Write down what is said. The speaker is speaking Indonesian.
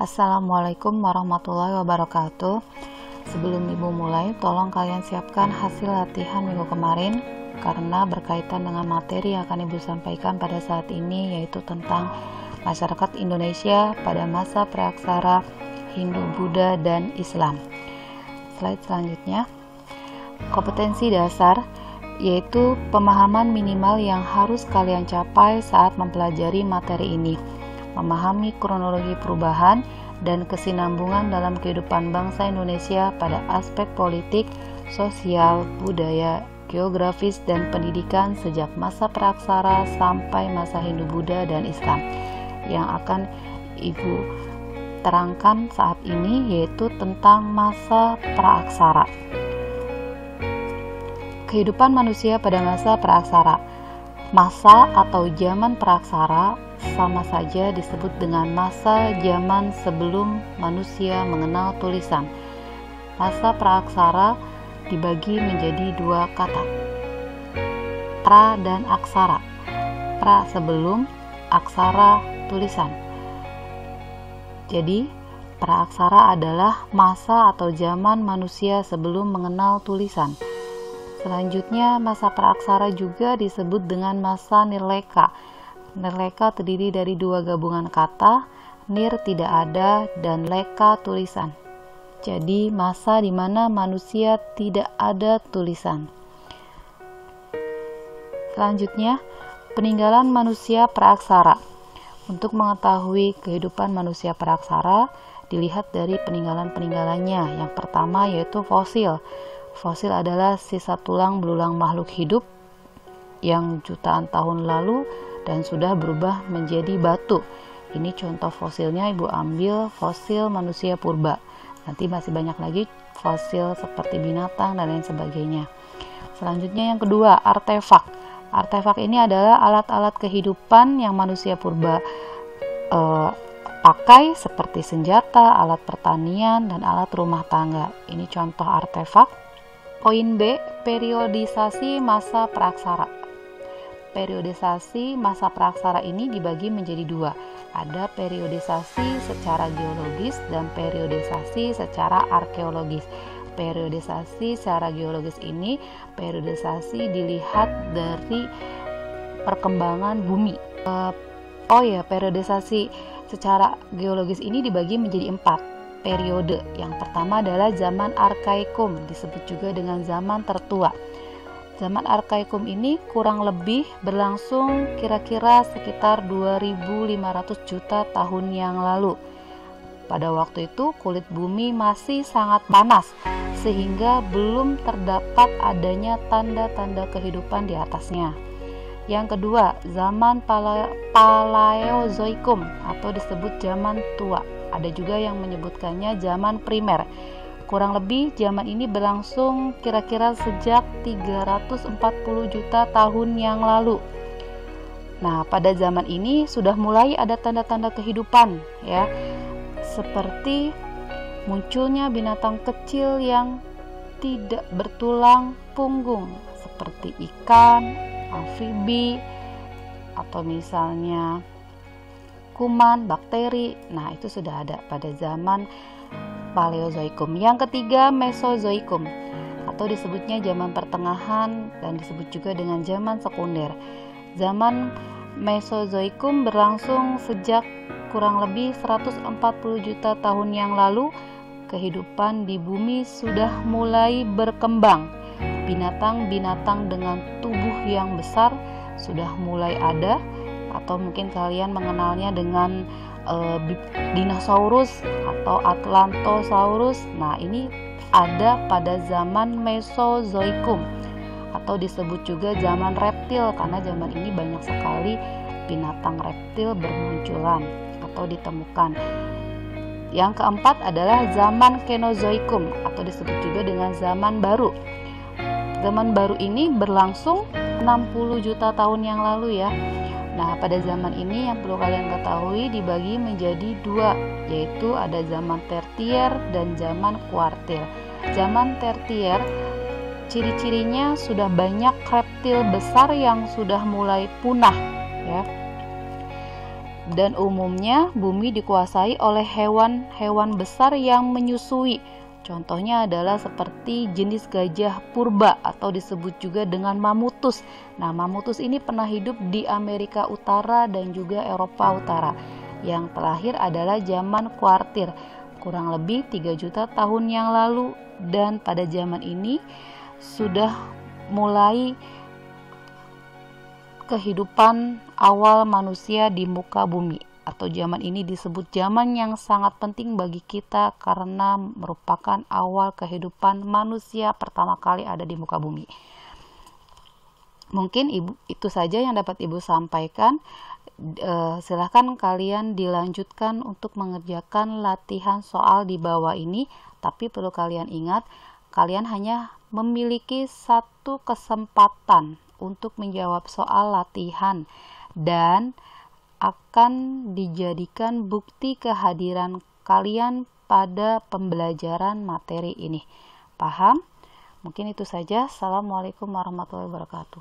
Assalamualaikum warahmatullahi wabarakatuh. Sebelum ibu mulai, tolong kalian siapkan hasil latihan minggu kemarin karena berkaitan dengan materi yang akan ibu sampaikan pada saat ini, yaitu tentang masyarakat Indonesia pada masa praaksara Hindu, Buddha, dan Islam. Slide selanjutnya, kompetensi dasar, yaitu pemahaman minimal yang harus kalian capai saat mempelajari materi ini. Memahami kronologi perubahan dan kesinambungan dalam kehidupan bangsa Indonesia pada aspek politik, sosial, budaya, geografis, dan pendidikan sejak masa praaksara sampai masa Hindu, Buddha, dan Islam. Yang akan ibu terangkan saat ini yaitu tentang masa praaksara. Kehidupan manusia pada masa praaksara. Masa atau zaman praaksara sama saja disebut dengan masa zaman sebelum manusia mengenal tulisan. Masa praaksara dibagi menjadi dua kata, pra dan aksara. Pra sebelum, aksara tulisan. Jadi, praaksara adalah masa atau zaman manusia sebelum mengenal tulisan. Selanjutnya, masa praaksara juga disebut dengan masa nirleka. Nirleka terdiri dari dua gabungan kata, nir tidak ada dan leka tulisan. Jadi masa di mana manusia tidak ada tulisan. Selanjutnya, peninggalan manusia praaksara. Untuk mengetahui kehidupan manusia praaksara, dilihat dari peninggalan-peninggalannya. Yang pertama yaitu fosil. Fosil adalah sisa tulang belulang makhluk hidup yang jutaan tahun lalu dan sudah berubah menjadi batu. Ini contoh fosilnya ibu ambil fosil manusia purba. Nanti masih banyak lagi fosil seperti binatang dan lain sebagainya. Selanjutnya yang kedua, artefak. Artefak ini adalah alat-alat kehidupan yang manusia purba pakai seperti senjata, alat pertanian, dan alat rumah tangga. Ini contoh artefak. Poin B, periodisasi masa praaksara. Periodisasi masa praaksara ini dibagi menjadi dua. Ada periodisasi secara geologis dan periodisasi secara arkeologis. Periodisasi secara geologis ini, periodisasi dilihat dari perkembangan bumi. Periodisasi secara geologis ini dibagi menjadi 4 periode. Yang pertama adalah zaman arkaikum, disebut juga dengan zaman tertua. Zaman arkaikum ini kurang lebih berlangsung kira-kira sekitar 2500 juta tahun yang lalu. Pada waktu itu kulit bumi masih sangat panas sehingga belum terdapat adanya tanda-tanda kehidupan di atasnya. Yang kedua, zaman Paleozoikum atau disebut zaman tua. Ada juga yang menyebutkannya zaman primer. Kurang lebih zaman ini berlangsung kira-kira sejak 340 juta tahun yang lalu. Nah, pada zaman ini sudah mulai ada tanda-tanda kehidupan ya. Seperti munculnya binatang kecil yang tidak bertulang punggung seperti ikan, amfibi, atau misalnya kuman, bakteri. Nah, itu sudah ada pada zaman Paleozoikum. Yang ketiga, Mesozoikum atau disebutnya zaman pertengahan dan disebut juga dengan zaman sekunder. Zaman Mesozoikum berlangsung sejak kurang lebih 140 juta tahun yang lalu. Kehidupan di bumi sudah mulai berkembang. Binatang-binatang dengan tubuh yang besar sudah mulai ada, atau mungkin kalian mengenalnya dengan dinosaurus atau atlantosaurus. Nah, ini ada pada zaman Mesozoikum atau disebut juga zaman reptil karena zaman ini banyak sekali binatang reptil bermunculan atau ditemukan. Yang keempat adalah zaman Kenozoikum atau disebut juga dengan zaman baru. Zaman baru ini berlangsung 60 juta tahun yang lalu ya. Nah, pada zaman ini yang perlu kalian ketahui dibagi menjadi dua, yaitu ada zaman tertier dan zaman kuartil. Zaman tertier, ciri-cirinya sudah banyak reptil besar yang sudah mulai punah ya. Dan umumnya bumi dikuasai oleh hewan-hewan besar yang menyusui. Contohnya adalah seperti jenis gajah purba atau disebut juga dengan mamutus. Nah, mamutus ini pernah hidup di Amerika Utara dan juga Eropa Utara. Yang terakhir adalah zaman kuartir, kurang lebih 3 juta tahun yang lalu, dan pada zaman ini sudah mulai kehidupan awal manusia di muka bumi, atau zaman ini disebut zaman yang sangat penting bagi kita karena merupakan awal kehidupan manusia pertama kali ada di muka bumi. Mungkin itu saja yang dapat Ibu sampaikan. Silahkan kalian dilanjutkan untuk mengerjakan latihan soal di bawah ini, tapi perlu kalian ingat, kalian hanya memiliki satu kesempatan untuk menjawab soal latihan dan akan dijadikan bukti kehadiran kalian pada pembelajaran materi ini. Paham? Mungkin itu saja. Assalamualaikum warahmatullahi wabarakatuh.